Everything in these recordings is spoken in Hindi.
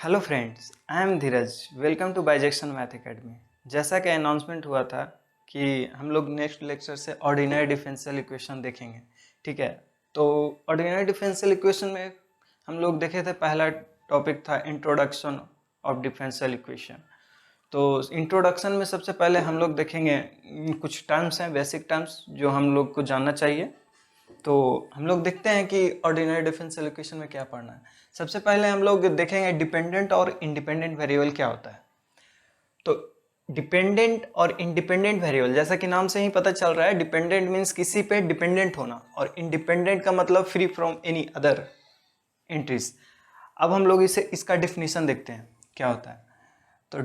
Hello friends, I am Dheeraj. Welcome to bijection math academy. जैसा कि अनाउंसमेंट हुआ था कि हम लोग नेक्स्ट लेक्चर से ऑर्डिनरी डिफरेंशियल इक्वेशन देखेंगे, ठीक है। तो ऑर्डिनरी डिफरेंशियल इक्वेशन में हम लोग देखे थे, पहला टॉपिक था इंट्रोडक्शन ऑफ डिफरेंशियल इक्वेशन। तो इंट्रोडक्शन में सबसे पहले हम लोग देखेंगे कुछ टर्म्स हैं, बेसिक टर्म्स जो हम लोग को जानना चाहिए। तो हम लोग देखते हैं कि ऑर्डिनरी डिफरेंशियल इक्वेशन में क्या पढ़ना है। सबसे पहले हम लोग देखेंगे डिपेंडेंट और इंडिपेंडेंट वेरिएबल क्या होता है। तो डिपेंडेंट और इंडिपेंडेंट वेरिएबल, जैसा कि नाम से ही पता चल रहा है, डिपेंडेंट मीन्स किसी पे डिपेंडेंट होना और इंडिपेंडेंट का मतलब free from any other entries. अब हम लोग इसका डिफिनीशन देखते हैं क्या होता है। तो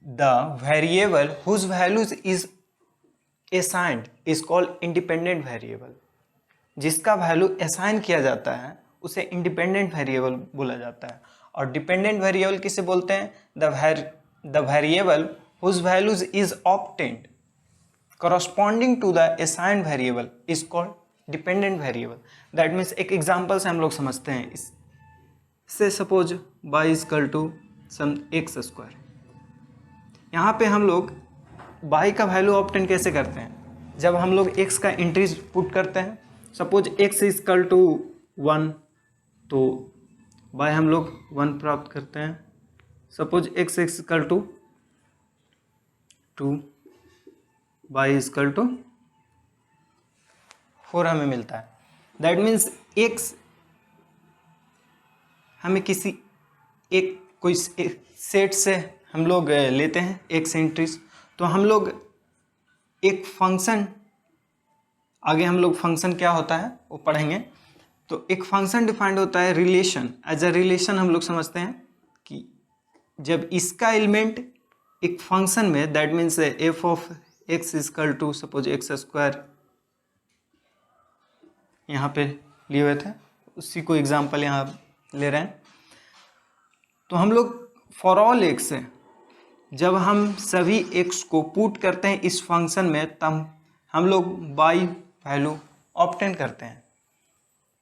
the variable whose values is assigned is called independent variable. जिसका वैल्यू असाइन किया जाता है उसे इंडिपेंडेंट वेरिएबल बोला जाता है। और डिपेंडेंट वेरिएबल किसे बोलते हैं? The variable whose values is obtained corresponding to the assigned variable is called dependent variable. That means एक एग्जाम्पल से हम लोग समझते हैं। इससे suppose y is equal to some x square. यहाँ पे हम लोग y का वैल्यू ऑब्टेन कैसे करते हैं? जब हम लोग x का इंट्रीज पुट करते हैं, सपोज x इजकल टू 1, तो y हम लोग 1 प्राप्त करते हैं। Suppose x is equal to 2, y is equal to 4 हमें मिलता है। दैट मीन्स x हमें किसी एक कोई सेट से हम लोग लेते हैं x एंट्रीज, तो हम लोग एक फंक्शन, आगे हम लोग फंक्शन क्या होता है वो पढ़ेंगे। तो एक फंक्शन डिफाइंड होता है रिलेशन। एज अ रिलेशन हम लोग समझते हैं कि जब इसका एलिमेंट एक फंक्शन में, that means f of x is equal to suppose x square यहाँ पे लिए हुए थे, उसी को एग्जाम्पल यहाँ ले रहे हैं। तो हम लोग फॉर ऑल एक्स है, जब हम सभी एक्स को पुट करते हैं इस फंक्शन में, तब हम लोग बाई वैल्यू ऑब्टेन करते हैं।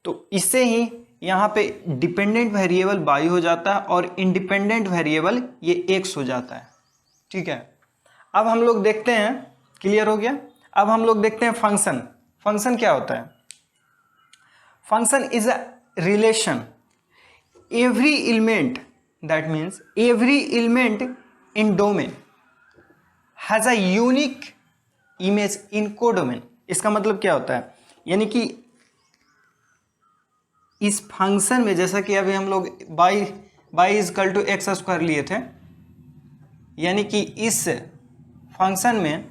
तो इससे ही यहाँ पे डिपेंडेंट वेरिएबल बाई हो जाता है और इंडिपेंडेंट वेरिएबल ये एक्स हो जाता है, ठीक है। अब हम लोग देखते हैं, क्लियर हो गया। अब हम लोग देखते हैं फंक्शन। फंक्शन क्या होता है? Function is a relation every element, that means every element in domain has a unique image in codomain. इसका मतलब क्या होता है? यानी कि इस फंक्शन में, जैसा कि अभी हम लोग y is equal to x square लिए थे, यानी कि इस फंक्शन में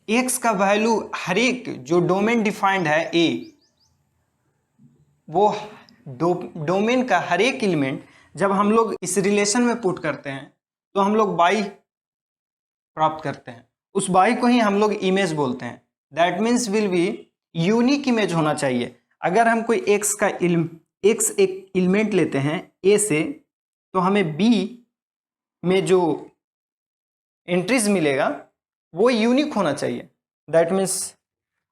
एक्स का वैल्यू हर एक जो डोमेन डिफाइंड है ए, वो डोमेन का हर एक एलिमेंट जब हम लोग इस रिलेशन में पुट करते हैं तो हम लोग बाई प्राप्त करते हैं। उस बाई को ही हम लोग इमेज बोलते हैं। That means will be unique image होना चाहिए। अगर हम कोई एक्स एक एलिमेंट लेते हैं ए से, तो हमें बी में जो एंट्रीज मिलेगा वो यूनिक होना चाहिए। दैट मीन्स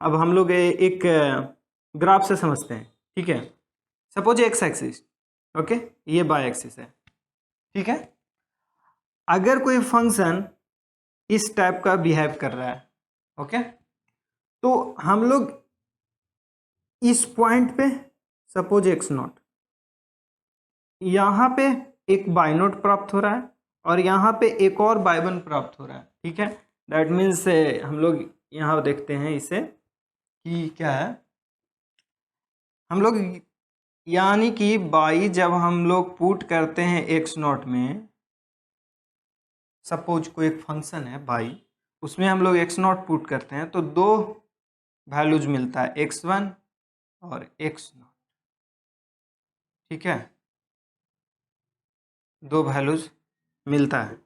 अब हम लोग एक ग्राफ से समझते हैं, ठीक है। सपोज एक्स एक्सिस, ओके, ये बाय एक्सिस है, ठीक है। अगर कोई फंक्शन इस टाइप का बिहेव कर रहा है, ओके, तो हम लोग इस पॉइंट पे सपोज एक्स नॉट, यहाँ पे एक बाय नोट प्राप्त हो रहा है और यहाँ पे एक और बाय वन प्राप्त हो रहा है, ठीक है। दैट मीन्स हम लोग यहाँ देखते हैं इसे कि क्या है, हम लोग यानी कि बाई जब हम लोग पुट करते हैं एक्स नॉट में, सपोज कोई एक फंक्शन है बाई, उसमें हम लोग एक्स नॉट पुट करते हैं तो दो वैल्यूज मिलता है, एक्स वन और एक्स नॉट, ठीक है। दो वैल्यूज मिलता है,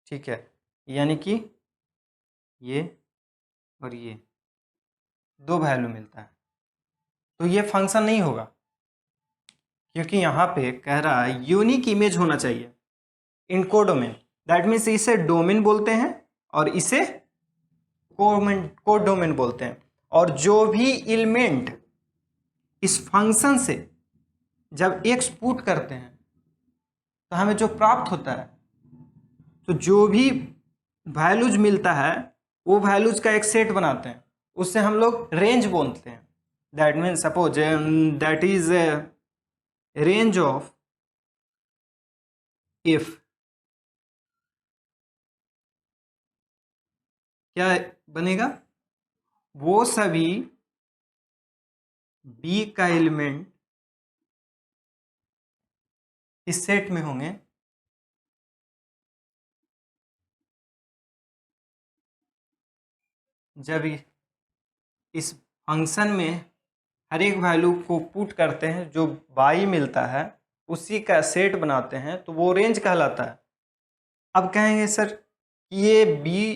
ठीक है, यानी कि ये और ये दो वैल्यू मिलता है। तो ये फंक्शन नहीं होगा, क्योंकि यहाँ पे कह रहा है यूनिक इमेज होना चाहिए इन कोडोमेन। दैट मीन्स इसे डोमेन बोलते हैं और इसे कोडोमेन बोलते हैं। और जो भी एलिमेंट इस फंक्शन से जब x पुट करते हैं तो हमें जो प्राप्त होता है, तो जो भी वैल्यूज मिलता है वो वैल्यूज का एक सेट बनाते हैं, उससे हम लोग रेंज बोलते हैं। That means suppose that is range of if, क्या बनेगा, वो सभी बी का एलिमेंट इस सेट में होंगे जब इस फंक्शन में हर एक वैल्यू को पुट करते हैं, जो बाई मिलता है उसी का सेट बनाते हैं, तो वो रेंज कहलाता है। अब कहेंगे सर ये बी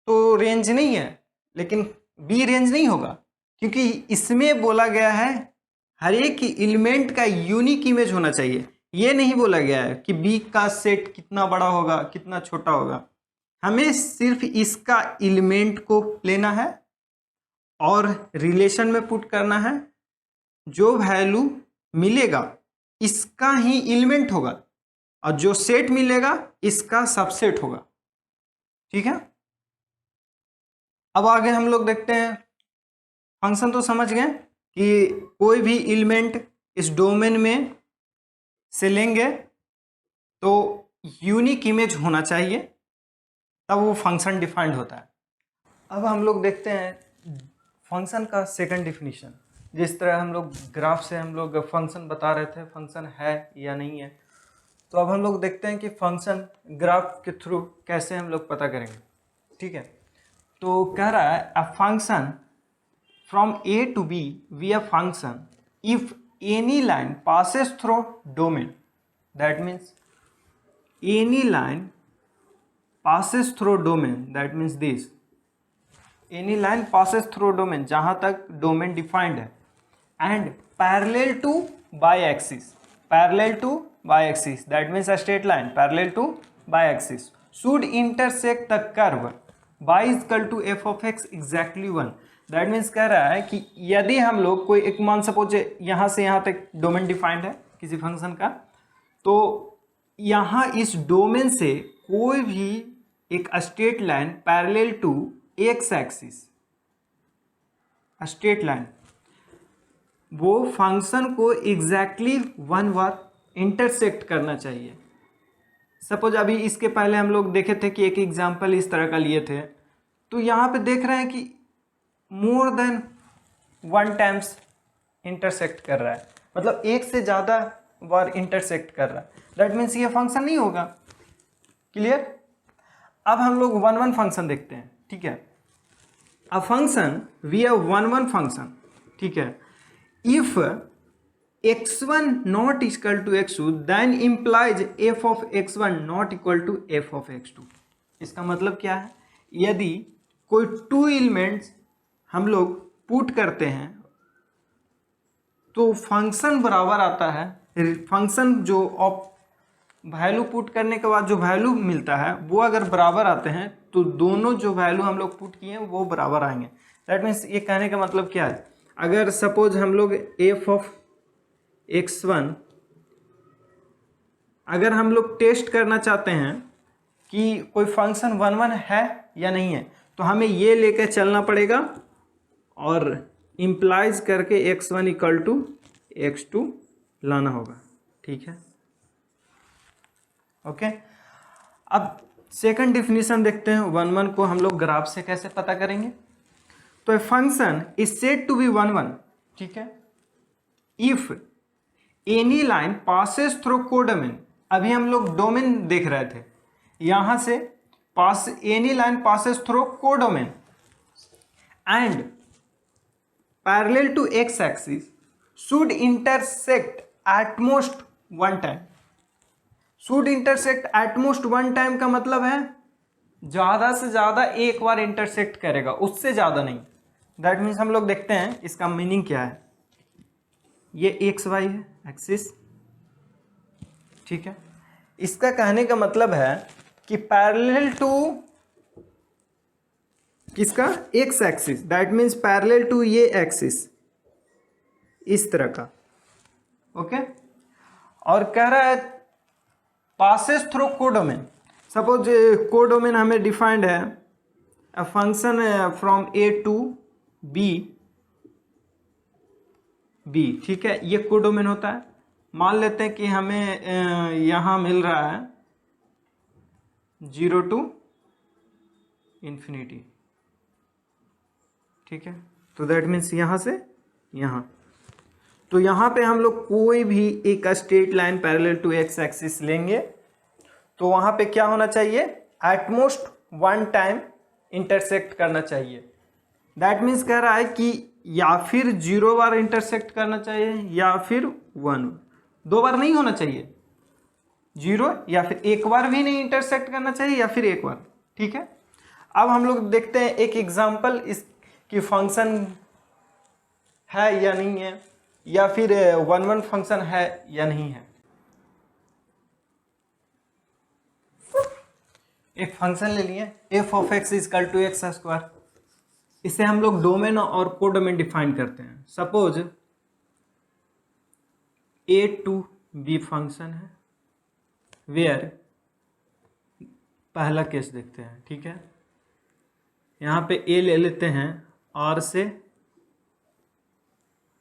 तो रेंज नहीं है, लेकिन बी रेंज नहीं होगा क्योंकि इसमें बोला गया है हर एक एलिमेंट का यूनिक इमेज होना चाहिए। ये नहीं बोला गया है कि बी का सेट कितना बड़ा होगा कितना छोटा होगा, हमें सिर्फ इसका एलिमेंट को लेना है और रिलेशन में पुट करना है, जो वैल्यू मिलेगा इसका ही एलिमेंट होगा और जो सेट मिलेगा इसका सबसेट होगा। ठीक है, अब आगे हम लोग देखते हैं। फंक्शन तो समझ गए कि कोई भी एलिमेंट इस डोमेन में से लेंगे तो यूनिक इमेज होना चाहिए, तब वो फंक्शन डिफाइंड होता है। अब हम लोग देखते हैं फंक्शन का सेकंड डिफिनीशन। जिस तरह हम लोग ग्राफ से हम लोग फंक्शन बता रहे थे फंक्शन है या नहीं है, तो अब हम लोग देखते हैं कि फंक्शन ग्राफ के थ्रू कैसे हम लोग पता करेंगे। ठीक है, तो कह रहा है a function from A to B we a function if any line passes through domain, that means any line passes through domain, that means this any line passes through domain जहाँ तक डोमेन डिफाइंड है, and parallel to y-axis, parallel to y-axis, that means a straight line parallel to y-axis should intersect the curve y is equal to f of x exactly 1। That means कह रहा है कि यदि हम लोग कोई एक मान सपोज यहाँ से यहाँ तक डोमेन डिफाइंड है किसी फंक्शन का, तो यहाँ इस डोमेन से कोई भी एक straight line parallel to x axis, straight line, वो फंक्शन को एग्जैक्टली 1 बार इंटरसेक्ट करना चाहिए। सपोज अभी इसके पहले हम लोग देखे थे कि एक एग्जांपल इस तरह का लिए थे, तो यहाँ पे देख रहे हैं कि मोर देन 1 टाइम्स इंटरसेक्ट कर रहा है, मतलब एक से ज़्यादा बार इंटरसेक्ट कर रहा है। दैट मीन्स ये फंक्शन नहीं होगा। क्लियर। अब हम लोग 1 फंक्शन देखते हैं। ठीक है, a function we have 1 function. ठीक है, if x1 not equal to x2 then implies f of x1 not equal to f of x2। इसका मतलब क्या है, यदि कोई 2 एलिमेंट्स हम लोग पुट करते हैं तो फंक्शन बराबर आता है, फंक्शन जो वैल्यू पुट करने के बाद जो वैल्यू मिलता है वो अगर बराबर आते हैं तो दोनों जो वैल्यू हम लोग पुट किए हैं वो बराबर आएंगे। दैट मीन्स ये कहने का मतलब क्या है, अगर सपोज हम लोग f of x1 अगर हम लोग टेस्ट करना चाहते हैं कि कोई फंक्शन 1 है या नहीं है, तो हमें ये लेकर चलना पड़ेगा और इम्प्लाइज करके x1 इक्वल टू x2 लाना होगा। ठीक है, ओके। अब सेकंड डिफिनीशन देखते हैं 1 को हम लोग ग्राफ से कैसे पता करेंगे। तो function is said to be 1। ठीक है, if any line passes through codomain, अभी हम लोग डोमेन देख रहे थे, यहां से पास any line passes through codomain and parallel to x axis should intersect at most 1 time. Should intersect at most 1 time का मतलब है ज़्यादा से ज़्यादा एक बार इंटरसेक्ट करेगा, उससे ज़्यादा नहीं। दैट मीन्स हम लोग देखते हैं इसका मीनिंग क्या है। ये एक्स वाई है एक्सिस। ठीक है, इसका कहने का मतलब है कि पैरेलल टू किसका, x axis, that means parallel to ये एक्सिस, इस तरह का ओके। और कह रहा है passes through codomain. Suppose codomain हमें डिफाइंड है a function from A to B, ठीक है, ये कोडोमेन होता है। मान लेते हैं कि हमें यहाँ मिल रहा है 0 to इन्फिनिटी, ठीक है। तो दैट मीन्स यहाँ से यहाँ, तो यहाँ पे हम लोग कोई भी एक straight line parallel to x axis लेंगे तो वहाँ पे क्या होना चाहिए, एटमोस्ट वन टाइम इंटरसेक्ट करना चाहिए। दैट मीन्स कह रहा है कि या फिर 0 बार इंटरसेक्ट करना चाहिए या फिर 1, 2 बार नहीं होना चाहिए, 0 या फिर 1 बार भी नहीं इंटरसेक्ट करना चाहिए या फिर 1 बार, ठीक है। अब हम लोग देखते हैं एक एग्जांपल इसकी फंक्शन है या नहीं है, या फिर 1 फंक्शन है या नहीं है। एक फंक्शन ले लिए f of x is equal to x square, इसे हम लोग डोमेन और कोडोमेन डिफाइन करते हैं। Suppose a to b function है, वेयर पहला केस देखते हैं, ठीक है। यहाँ पे a ले लेते हैं r से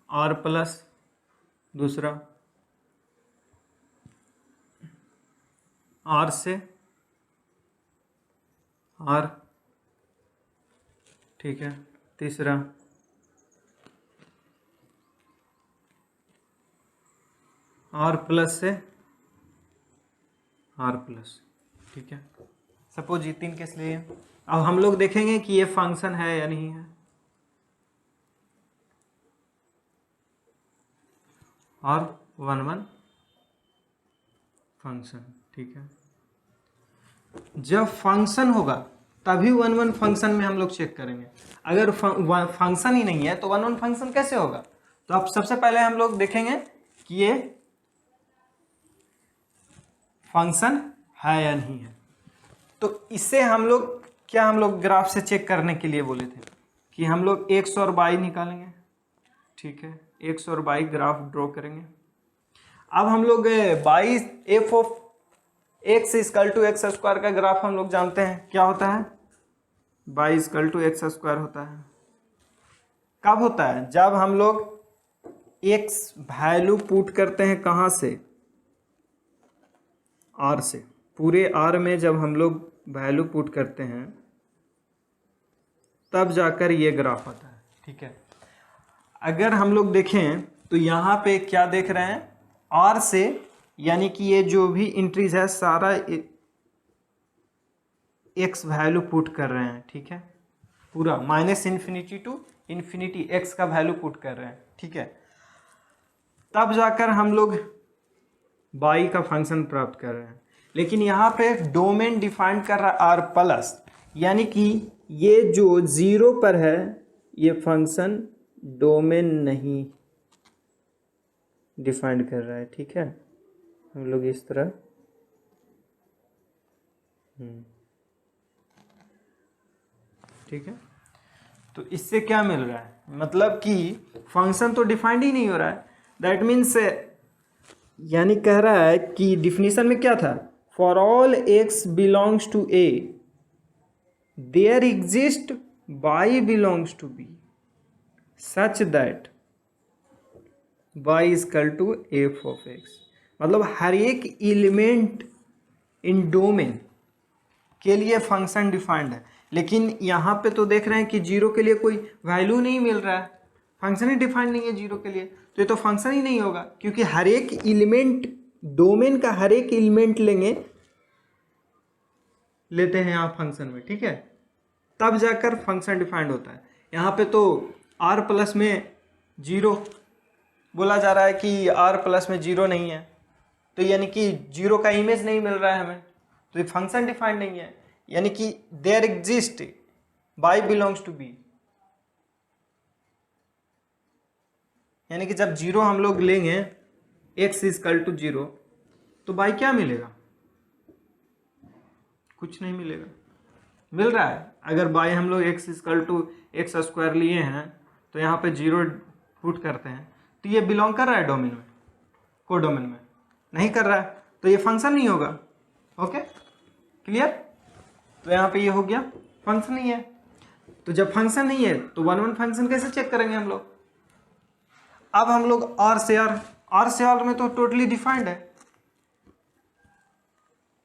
r प्लस दूसरा r से r, ठीक है, तीसरा r प्लस से r प्लस, ठीक है। सपोज ये 3 केस लिए। अब हम लोग देखेंगे कि ये फंक्शन है या नहीं है। और 1 फंक्शन, ठीक है। जब फंक्शन होगा तभी 1 फंक्शन में हम लोग चेक करेंगे। अगर फंक्शन ही नहीं है तो 1 फंक्शन कैसे होगा। तो अब सबसे पहले हम लोग देखेंगे कि ये फंक्शन है या नहीं है। तो इससे हम लोग ग्राफ से चेक करने के लिए बोले थे कि हम लोग x और y निकालेंगे, ठीक है। x और y ग्राफ ड्रॉ करेंगे। अब हम लोग y f of x is equal to x square का ग्राफ हम लोग जानते हैं क्या होता है, y is equal to x square होता है। कब होता है, जब हम लोग x वैल्यू पुट करते हैं कहाँ से, r से। पूरे r में जब हम लोग वैल्यू पुट करते हैं तब जाकर ये ग्राफ आता है, ठीक है। अगर हम लोग देखें तो यहाँ पे क्या देख रहे हैं, r से, यानी कि ये जो भी इंट्रीज है सारा x वैल्यू पुट कर रहे हैं, ठीक है। पूरा -∞ टू इन्फिनिटी x का वैल्यू पुट कर रहे हैं, ठीक है। तब जाकर हम लोग y का फंक्शन प्राप्त कर रहे हैं। लेकिन यहाँ पे डोमेन डिफाइन कर रहा है r प्लस, यानी कि ये जो 0 पर है ये फंक्शन डोमेन नहीं डिफाइन कर रहा है, ठीक है। हम लोग इस तरह ठीक है। तो इससे क्या मिल रहा है, मतलब कि फंक्शन तो डिफाइंड ही नहीं हो रहा है। दैट मीन्स यानी कह रहा है कि डिफिनीशन में क्या था, for all x belongs to a there exist y belongs to b such that y is equal to f of x। मतलब हर एक एलिमेंट इन डोमेन के लिए फंक्शन डिफाइंड है। लेकिन यहाँ पे तो देख रहे हैं कि 0 के लिए कोई वैल्यू नहीं मिल रहा है, फंक्शन ही डिफाइंड नहीं है 0 के लिए, तो ये तो फंक्शन ही नहीं होगा। क्योंकि हर एक एलिमेंट, डोमेन का हर एक एलिमेंट लेते हैं यहाँ फंक्शन में, ठीक है, तब जाकर फंक्शन डिफाइंड होता है। यहाँ पे तो r प्लस में 0 बोला जा रहा है कि r प्लस में 0 नहीं है, तो यानी कि 0 का इमेज नहीं मिल रहा है हमें, तो ये फंक्शन डिफाइंड नहीं है। यानी कि there exist y belongs to b, यानी कि जब 0 हम लोग लेंगे x इजकल टू 0 तो y क्या मिलेगा, कुछ नहीं मिलेगा। मिल रहा है अगर y हम लोग x is equal to x square लिए हैं तो यहाँ पे 0 पुट करते हैं तो ये बिलोंग कर रहा है डोमेन में, कोडोमेन में, नहीं कर रहा है तो ये फंक्शन नहीं होगा। Okay clear. तो यहाँ पे ये हो गया फंक्शन नहीं है। तो जब फंक्शन नहीं है तो वन वन फंक्शन कैसे चेक करेंगे हम लोग। अब हम लोग आर से आर में तो टोटली डिफाइंड है,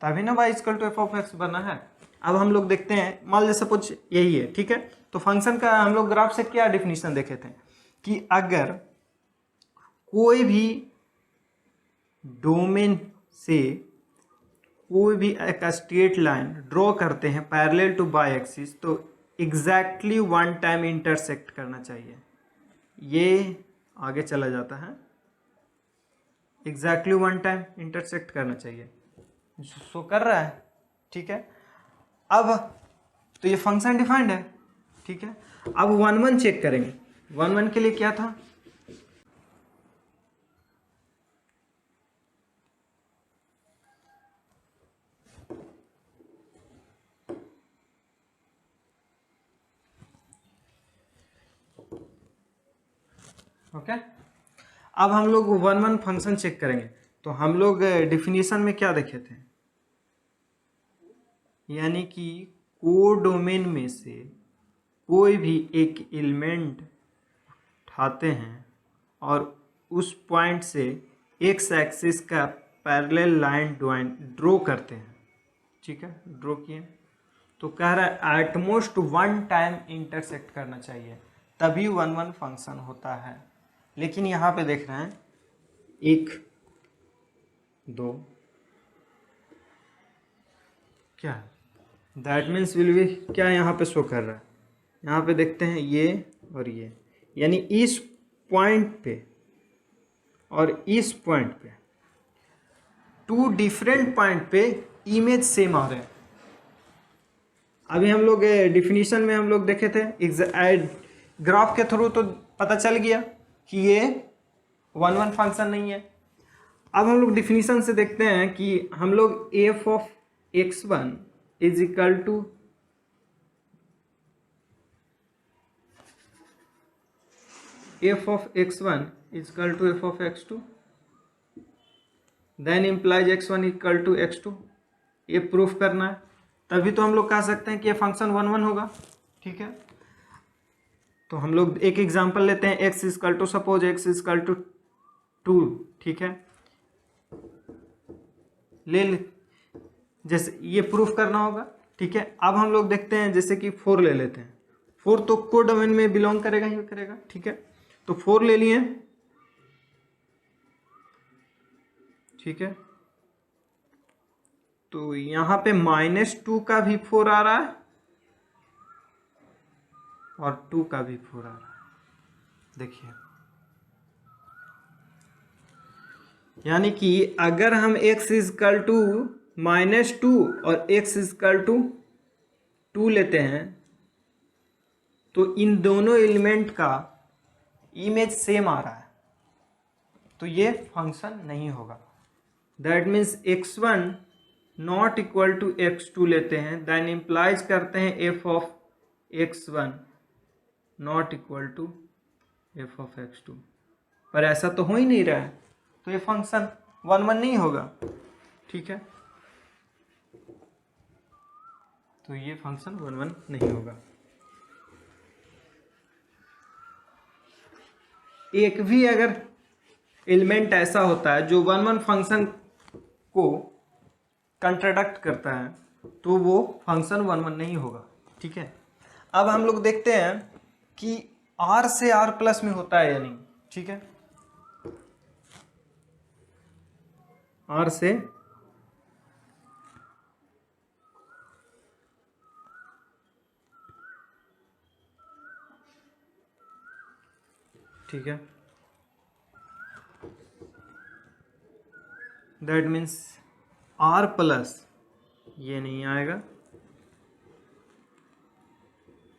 तभी ना y equal to f of x बना है। अब हम लोग देखते हैं, मान लीजिए सपोज यही है, ठीक है। तो फंक्शन का हम लोग ग्राफ से क्या डिफिनीशन देखे थे कि अगर कोई भी डोमेन से कोई भी एक स्ट्रेट लाइन ड्रॉ करते हैं पैरेलल टू बाई एक्सिस, तो एग्जैक्टली वन टाइम इंटरसेक्ट करना चाहिए। ये आगे चला जाता है, एग्जैक्टली वन टाइम इंटरसेक्ट करना चाहिए, शो कर रहा है, ठीक है। अब तो ये फंक्शन डिफाइंड है, ठीक है। अब वन वन चेक करेंगे। वन वन के लिए क्या था, ओके। अब हम लोग वन वन फंक्शन चेक करेंगे। तो हम लोग डिफिनीशन में क्या देखे थे, यानी कि कोडोमेन में से कोई भी एक एलिमेंट उठाते हैं और उस पॉइंट से एक्स एक्सिस का पैरेलल लाइन ड्रॉ करते हैं, ठीक है। ड्रॉ किए तो कह रहा है एटमोस्ट वन टाइम इंटरसेक्ट करना चाहिए, तभी वन वन फंक्शन होता है। लेकिन यहाँ पे देख रहे हैं 1 2 क्या है, दैट मीन्स विल बी क्या यहाँ पे शो कर रहा है। यहाँ पे देखते हैं ये और ये, यानी इस पॉइंट पे और इस पॉइंट पे, टू डिफरेंट पॉइंट पे इमेज सेम आ रहे हैं। अभी हम लोग डिफिनीशन में हम लोग देखे थे, ग्राफ के थ्रू तो पता चल गया कि ये वन वन फंक्शन नहीं है। अब हम लोग डिफिनीशन से देखते हैं कि हम लोग f of x1 is equal to f of x1 is equal to f of x2 then implies x1 equal to x2, ये प्रूफ करना है, तभी तो हम लोग कह सकते हैं कि ये फंक्शन वन वन होगा, ठीक है। तो हम लोग एक एग्जांपल लेते हैं, x equal to suppose x equal to 2, ठीक है। ले जैसे ये प्रूफ करना होगा, ठीक है। अब हम लोग देखते हैं जैसे कि 4 ले लेते हैं। 4 तो कोडोमेन में बिलोंग करेगा ही करेगा, ठीक है। तो 4 ले लिए, ठीक है। तो यहाँ पे -2 का भी 4 आ रहा है और 2 का भी 4 आ रहा है, देखिए। यानी कि अगर हम x इक्वल टू -2 और x इक्वल टू 2 लेते हैं तो इन दोनों एलिमेंट का इमेज सेम आ रहा है, तो ये फंक्शन नहीं होगा। That means x1 not equal to x2 लेते हैं, देन इम्प्लाइज करते हैं f of x1 not equal to f of x2, पर ऐसा तो हो ही नहीं रहा है, तो ये फंक्शन वन वन नहीं होगा, ठीक है। तो ये फंक्शन वन वन नहीं होगा। एक भी अगर एलिमेंट ऐसा होता है जो वन वन फंक्शन को कंट्राडिक्ट करता है तो वो फंक्शन वन वन नहीं होगा, ठीक है। अब हम लोग देखते हैं कि r से r प्लस में होता है या नहीं, ठीक है। r से ठीक है, दैट मीन्स r प्लस ये नहीं आएगा,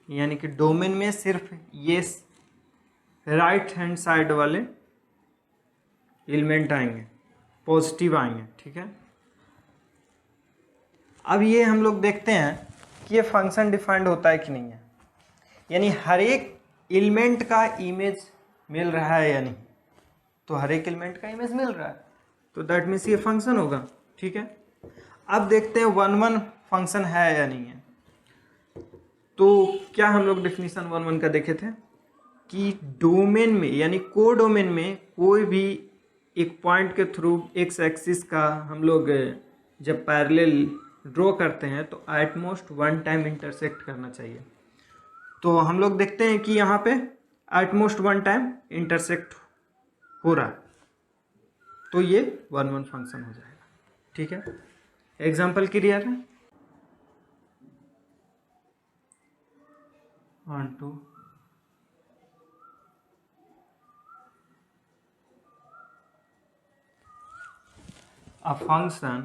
यानी कि डोमेन में सिर्फ ये राइट हैंड साइड वाले एलिमेंट आएंगे, पॉजिटिव आएंगे, ठीक है। अब ये हम लोग देखते हैं कि ये फंक्शन डिफाइंड होता है कि नहीं है, यानी हर एक एलिमेंट का इमेज मिल रहा है या नहीं। तो हर एक एलिमेंट का इमेज मिल रहा है, तो दैट मीन्स ये फंक्शन होगा, ठीक है। अब देखते हैं 1 1 फंक्शन है या नहीं है। तो क्या हम लोग डेफिनेशन 1 1 का देखे थे कि डोमेन में यानी कोडोमेन में कोई भी एक पॉइंट के थ्रू एक्स एक्सिस का हम लोग जब पैरेलल ड्रॉ करते हैं तो एटमोस्ट 1 टाइम इंटरसेक्ट करना चाहिए। तो हम लोग देखते हैं कि यहाँ पे एटमोस्ट 1 टाइम इंटरसेक्ट हो रहा है, तो ये 1 1 फंक्शन हो जाएगा, ठीक है। एग्जाम्पल क्लियर है। 1 2 a function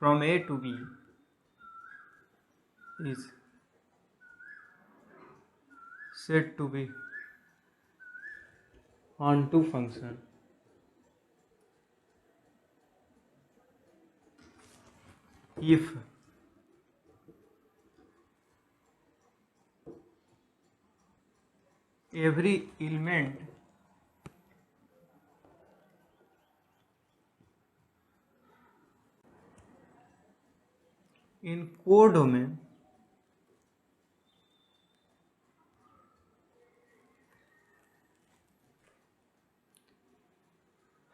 from a to b is said to be onto function if every element in codomain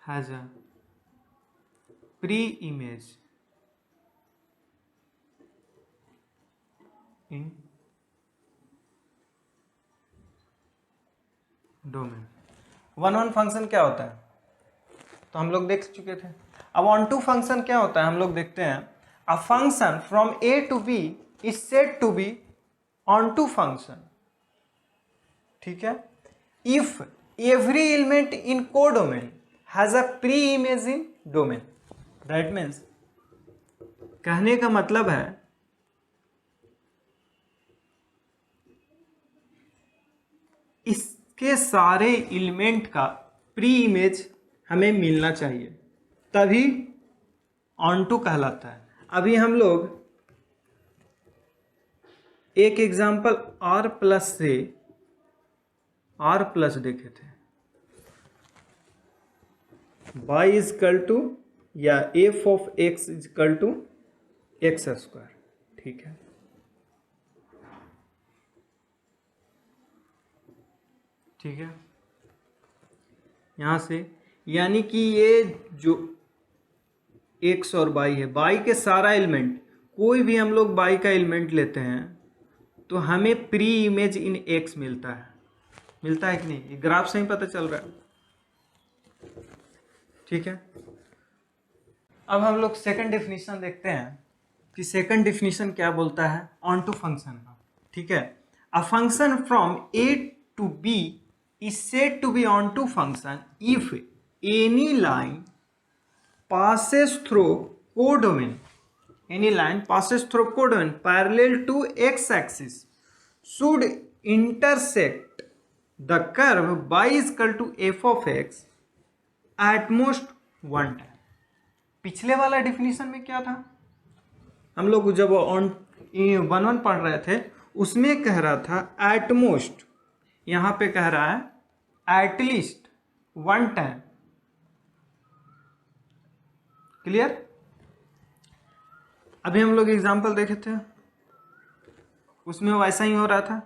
has a pre-image in domain. 1 1 function क्या होता है तो हम लोग देख चुके थे। अब ऑन टू फंक्शन क्या होता है हम लोग देखते हैं। A function from A to B is said to be onto function, ठीक है, if every element in codomain has a preimage in domain. That means कहने का मतलब है इसके सारे एलिमेंट का प्री इमेज हमें मिलना चाहिए, तभी ऑन टू कहलाता है। अभी हम लोग एक एग्जांपल r प्लस से r प्लस देखे थे, y इज इक्वल टू या f of x is equal to x square, ठीक है। ठीक है, यहां से यानी कि ये जो x और y है, y के सारा एलिमेंट, कोई भी हम लोग y का एलिमेंट लेते हैं तो हमें प्री इमेज इन x मिलता है कि नहीं, ये ग्राफ से ही पता चल रहा है, ठीक है। अब हम लोग सेकंड डेफिनेशन देखते हैं कि सेकंड डेफिनेशन क्या बोलता है ऑन टू फंक्शन का, ठीक है। A function from a to b is said to be onto function if any line passes through codomain, parallel to x-axis should intersect the curve y is equal to f of x at most 1 time। पिछले वाला डेफिनेशन में क्या था, हम लोग जब ऑन 1 1 पढ़ रहे थे उसमें कह रहा था एट मोस्ट, यहाँ पे कह रहा है एटलीस्ट 1 टाइम। क्लियर। अभी हम लोग एग्जांपल देखे थे उसमें वैसा ही हो रहा था,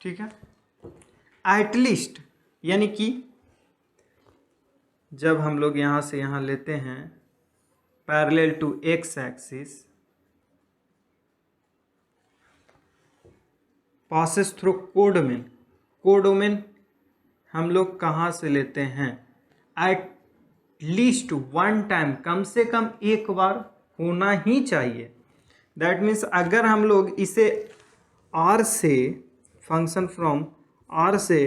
ठीक है। एटलीस्ट यानी कि जब हम लोग यहाँ से यहाँ लेते हैं parallel to x axis, passes through codomain, codomain हम लोग कहाँ से लेते हैं, एट लीस्ट 1 टाइम, कम से कम एक बार होना ही चाहिए। दैट मीन्स अगर हम लोग इसे R से, फंक्शन फ्रॉम R से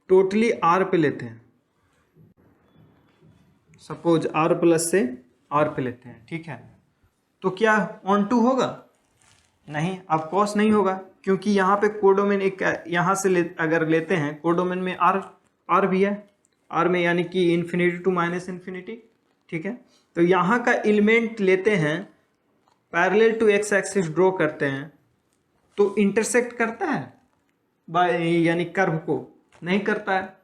टोटली R पे लेते हैं, सपोज R प्लस से R पे लेते हैं, ठीक है, तो क्या ऑन टू होगा? नहीं, ऑफ कोर्स नहीं होगा, क्योंकि यहाँ पे कोडोमेन एक यहाँ से अगर लेते हैं कोडोमेन में R भी है, R में यानी कि इन्फिनिटी टू माइनस इन्फिनिटी, ठीक है। तो यहाँ का एलिमेंट लेते हैं, parallel to x axis draw करते हैं, तो इंटरसेक्ट करता है बाय यानी कर्व को, नहीं करता है,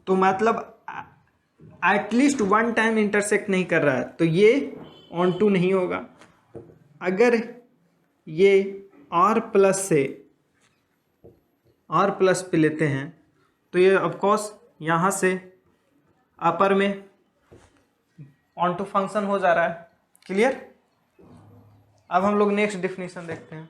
तो मतलब एटलीस्ट वन टाइम इंटरसेक्ट नहीं कर रहा है, तो ये ऑन टू नहीं होगा। अगर ये R प्लस से R प्लस पे लेते हैं तो ये ऑफकोर्स यहाँ से अपर में ऑन टू फंक्शन हो जा रहा है। क्लियर? अब हम लोग नेक्स्ट डेफिनेशन देखते हैं।